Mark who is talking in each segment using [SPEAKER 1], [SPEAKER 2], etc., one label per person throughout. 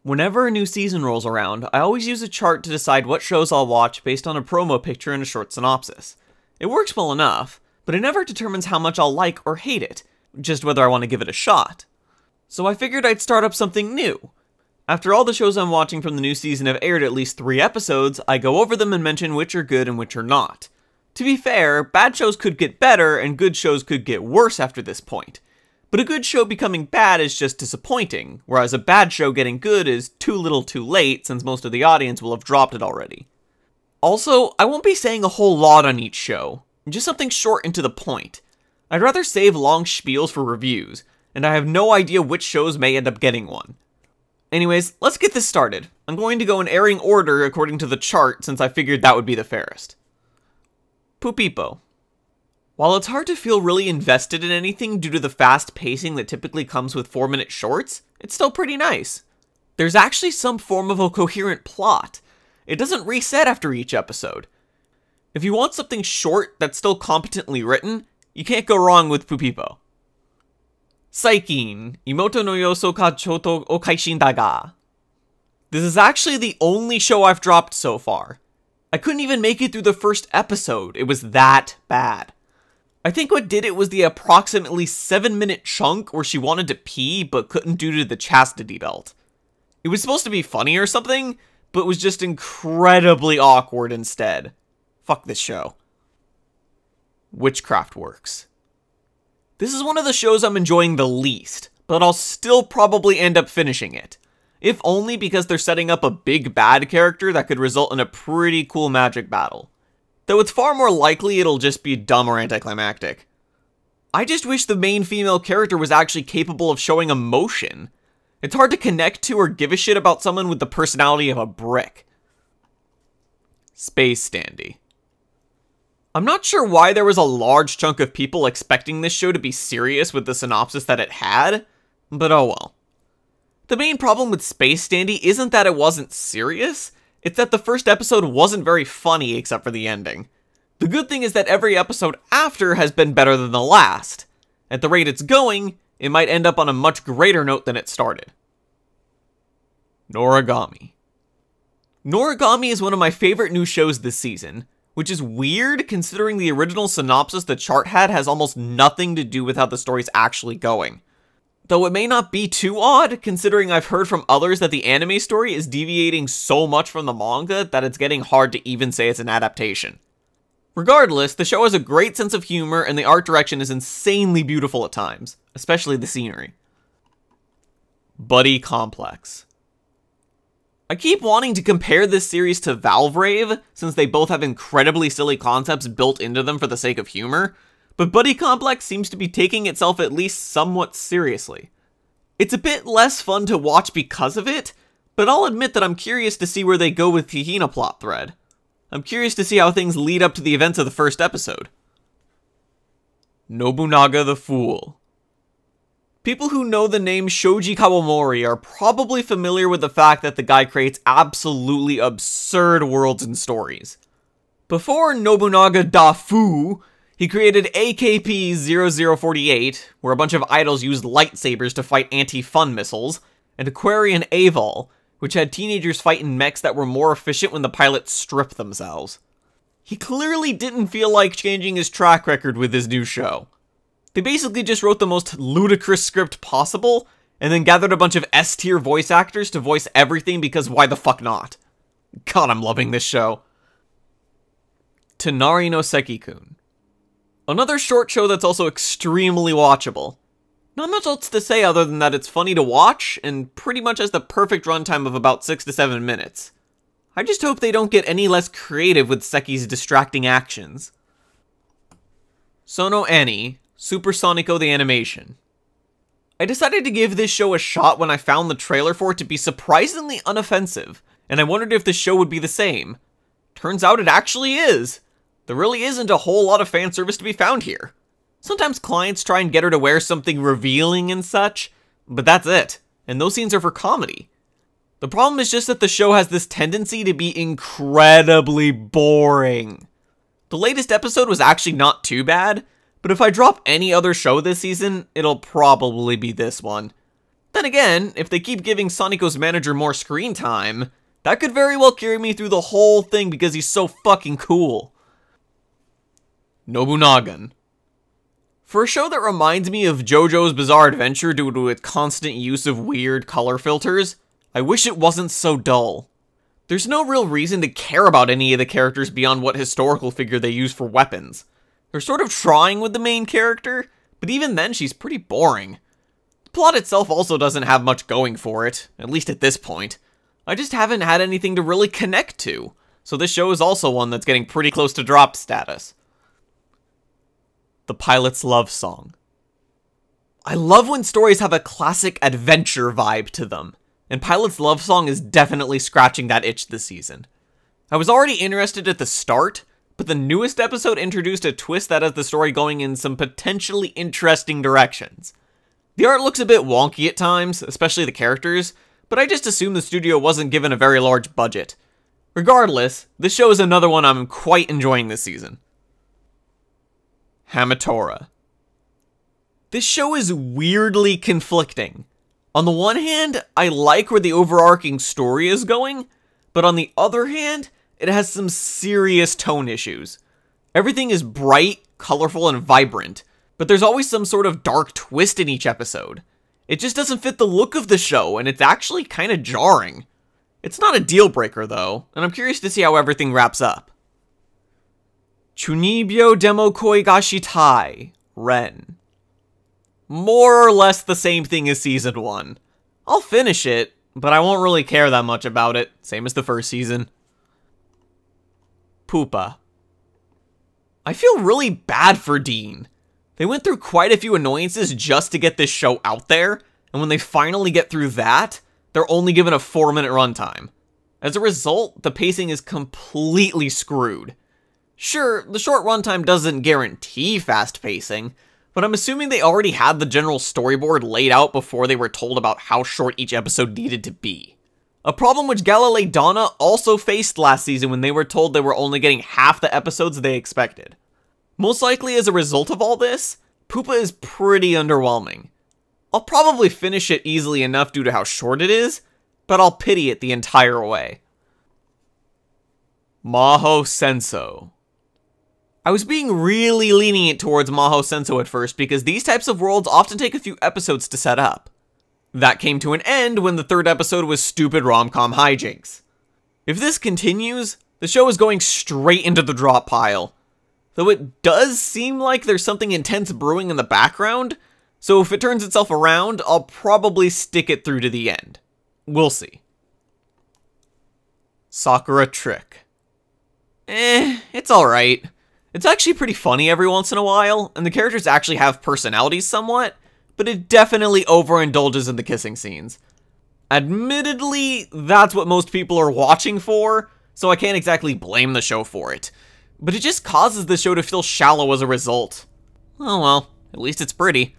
[SPEAKER 1] Whenever a new season rolls around, I always use a chart to decide what shows I'll watch based on a promo picture and a short synopsis. It works well enough, but it never determines how much I'll like or hate it, just whether I want to give it a shot. So I figured I'd start up something new. After all the shows I'm watching from the new season have aired at least 3 episodes, I go over them and mention which are good and which are not. To be fair, bad shows could get better and good shows could get worse after this point. But a good show becoming bad is just disappointing, whereas a bad show getting good is too little too late since most of the audience will have dropped it already. Also, I won't be saying a whole lot on each show, just something short and to the point. I'd rather save long spiels for reviews, and I have no idea which shows may end up getting one. Anyways, let's get this started. I'm going to go in airing order according to the chart since I figured that would be the fairest. Puipo. While it's hard to feel really invested in anything due to the fast pacing that typically comes with 4-minute shorts, it's still pretty nice. There's actually some form of a coherent plot. It doesn't reset after each episode. If you want something short that's still competently written, you can't go wrong with Puipo. Saikin, Imoto no yoso ka choto o kaishin da ga. This is actually the only show I've dropped so far. I couldn't even make it through the first episode, it was that bad. I think what did it was the approximately 7-minute chunk where she wanted to pee but couldn't due to the chastity belt. It was supposed to be funny or something, but was just incredibly awkward instead. Fuck this show. Witchcraft Works. This is one of the shows I'm enjoying the least, but I'll still probably end up finishing it. If only because they're setting up a big bad character that could result in a pretty cool magic battle. Though it's far more likely it'll just be dumb or anticlimactic. I just wish the main female character was actually capable of showing emotion. It's hard to connect to or give a shit about someone with the personality of a brick. Space Standy. I'm not sure why there was a large chunk of people expecting this show to be serious with the synopsis that it had, but oh well. The main problem with Space Standy isn't that it wasn't serious, it's that the first episode wasn't very funny except for the ending. The good thing is that every episode after has been better than the last. At the rate it's going, it might end up on a much greater note than it started. Noragami. Noragami is one of my favorite new shows this season, which is weird considering the original synopsis the chart had has almost nothing to do with how the story's actually going. Though it may not be too odd, considering I've heard from others that the anime story is deviating so much from the manga that it's getting hard to even say it's an adaptation. Regardless, the show has a great sense of humor and the art direction is insanely beautiful at times, especially the scenery. Buddy Complex. I keep wanting to compare this series to Valve Rave, since they both have incredibly silly concepts built into them for the sake of humor, but Buddy Complex seems to be taking itself at least somewhat seriously. It's a bit less fun to watch because of it, but I'll admit that I'm curious to see where they go with the Hina plot thread. I'm curious to see how things lead up to the events of the first episode. Nobunaga the Fool. People who know the name Shoji Kawamori are probably familiar with the fact that the guy creates absolutely absurd worlds and stories. Before Nobunaga the Fool, he created AKP 0048, where a bunch of idols used lightsabers to fight anti-fun missiles, and Aquarian Aval, which had teenagers fight in mechs that were more efficient when the pilots stripped themselves. He clearly didn't feel like changing his track record with his new show. They basically just wrote the most ludicrous script possible, and then gathered a bunch of S-tier voice actors to voice everything because why the fuck not? God, I'm loving this show. Tonari no Seki-kun. Another short show that's also extremely watchable. Not much else to say other than that it's funny to watch, and pretty much has the perfect runtime of about 6 to 7 minutes. I just hope they don't get any less creative with Seki's distracting actions. Sono Annie, Super Sonico the Animation. I decided to give this show a shot when I found the trailer for it to be surprisingly unoffensive, and I wondered if the show would be the same. Turns out it actually is. There really isn't a whole lot of fan service to be found here. Sometimes clients try and get her to wear something revealing and such, but that's it, and those scenes are for comedy. The problem is just that the show has this tendency to be incredibly boring. The latest episode was actually not too bad, but if I drop any other show this season, it'll probably be this one. Then again, if they keep giving Sonico's manager more screen time, that could very well carry me through the whole thing because he's so fucking cool. Nobunaga. For a show that reminds me of JoJo's Bizarre Adventure due to its constant use of weird color filters, I wish it wasn't so dull. There's no real reason to care about any of the characters beyond what historical figure they use for weapons. They're sort of trying with the main character, but even then she's pretty boring. The plot itself also doesn't have much going for it, at least at this point. I just haven't had anything to really connect to, so this show is also one that's getting pretty close to dropped status. The Pilot's Love Song. I love when stories have a classic adventure vibe to them, and Pilot's Love Song is definitely scratching that itch this season. I was already interested at the start, but the newest episode introduced a twist that has the story going in some potentially interesting directions. The art looks a bit wonky at times, especially the characters, but I just assumed the studio wasn't given a very large budget. Regardless, this show is another one I'm quite enjoying this season. Hamatora. This show is weirdly conflicting. On the one hand, I like where the overarching story is going, but on the other hand, it has some serious tone issues. Everything is bright, colorful, and vibrant, but there's always some sort of dark twist in each episode. It just doesn't fit the look of the show, and it's actually kind of jarring. It's not a deal breaker though, and I'm curious to see how everything wraps up. Chuunibyou demo koi ga shitai, Ren. More or less the same thing as Season 1. I'll finish it, but I won't really care that much about it, same as the first season. Pupa. I feel really bad for Dean. They went through quite a few annoyances just to get this show out there, and when they finally get through that, they're only given a 4-minute runtime. As a result, the pacing is completely screwed. Sure, the short runtime doesn't guarantee fast pacing, but I'm assuming they already had the general storyboard laid out before they were told about how short each episode needed to be. A problem which Galilei Donna also faced last season when they were told they were only getting half the episodes they expected. Most likely as a result of all this, Pupa is pretty underwhelming. I'll probably finish it easily enough due to how short it is, but I'll pity it the entire way. Maho Sensou. I was being really lenient towards Maho Sensou at first because these types of worlds often take a few episodes to set up. That came to an end when the third episode was stupid rom-com hijinks. If this continues, the show is going straight into the drop pile. Though it does seem like there's something intense brewing in the background, so if it turns itself around, I'll probably stick it through to the end. We'll see. Sakura Trick. It's alright. It's actually pretty funny every once in a while, and the characters actually have personalities somewhat, but it definitely overindulges in the kissing scenes. Admittedly, that's what most people are watching for, so I can't exactly blame the show for it. But it just causes the show to feel shallow as a result. Oh well, at least it's pretty.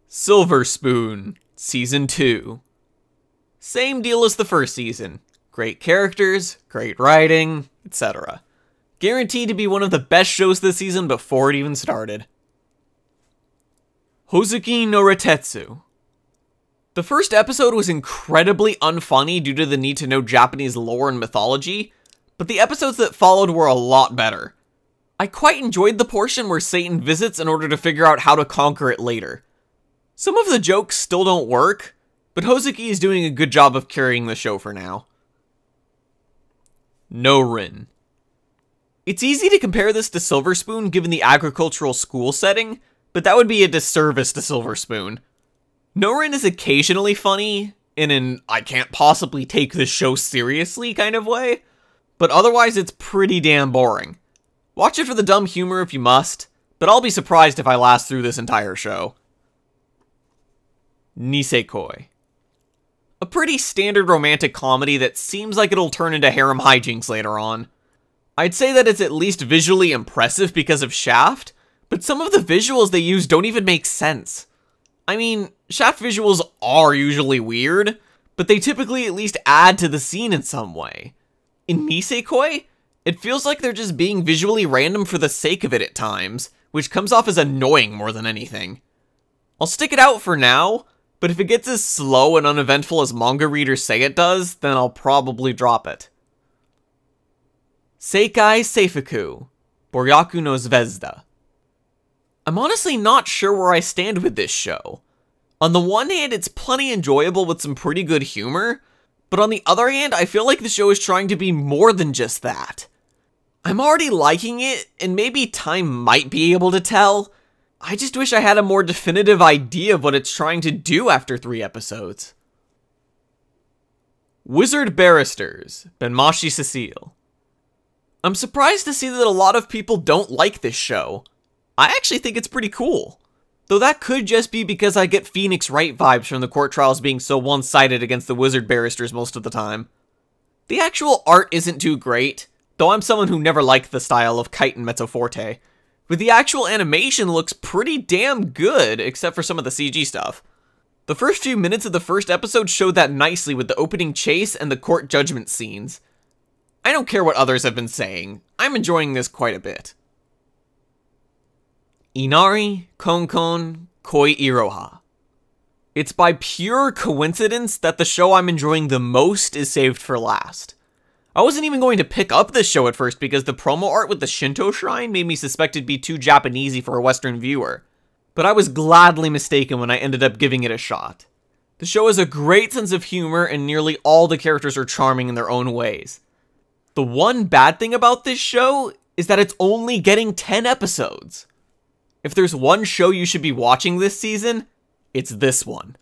[SPEAKER 1] Silver Spoon, Season 2. Same deal as the first season. Great characters, great writing, etc. Guaranteed to be one of the best shows this season before it even started. Hozuki no Retetsu. The first episode was incredibly unfunny due to the need to know Japanese lore and mythology, but the episodes that followed were a lot better. I quite enjoyed the portion where Satan visits in order to figure out how to conquer it later. Some of the jokes still don't work, but Hozuki is doing a good job of carrying the show for now. No-Rin. It's easy to compare this to Silver Spoon given the agricultural school setting, but that would be a disservice to Silver Spoon. No-Rin is occasionally funny, in an I can't possibly take this show seriously kind of way, but otherwise it's pretty damn boring. Watch it for the dumb humor if you must, but I'll be surprised if I last through this entire show. Nisekoi. A pretty standard romantic comedy that seems like it'll turn into harem hijinks later on. I'd say that it's at least visually impressive because of Shaft, but some of the visuals they use don't even make sense. I mean, Shaft visuals are usually weird, but they typically at least add to the scene in some way. In Nisekoi, it feels like they're just being visually random for the sake of it at times, which comes off as annoying more than anything. I'll stick it out for now, but if it gets as slow and uneventful as manga readers say it does, then I'll probably drop it. Sekai Seifuku, Boryaku no Zvezda. I'm honestly not sure where I stand with this show. On the one hand, it's plenty enjoyable with some pretty good humor, but on the other hand, I feel like the show is trying to be more than just that. I'm already liking it, and maybe time might be able to tell. I just wish I had a more definitive idea of what it's trying to do after 3 episodes. Wizard Barristers, Benmashi Cecile. I'm surprised to see that a lot of people don't like this show. I actually think it's pretty cool. Though that could just be because I get Phoenix Wright vibes from the court trials being so one-sided against the Wizard Barristers most of the time. The actual art isn't too great, though I'm someone who never liked the style of Kite and Mezzoforte. But the actual animation looks pretty damn good, except for some of the CG stuff. The first few minutes of the first episode showed that nicely with the opening chase and the court judgment scenes. I don't care what others have been saying, I'm enjoying this quite a bit. Inari, Konkon, Koi Iroha. It's by pure coincidence that the show I'm enjoying the most is saved for last. I wasn't even going to pick up this show at first because the promo art with the Shinto shrine made me suspect it'd be too Japanesey for a Western viewer. But I was gladly mistaken when I ended up giving it a shot. The show has a great sense of humor and nearly all the characters are charming in their own ways. The one bad thing about this show is that it's only getting 10 episodes. If there's one show you should be watching this season, it's this one.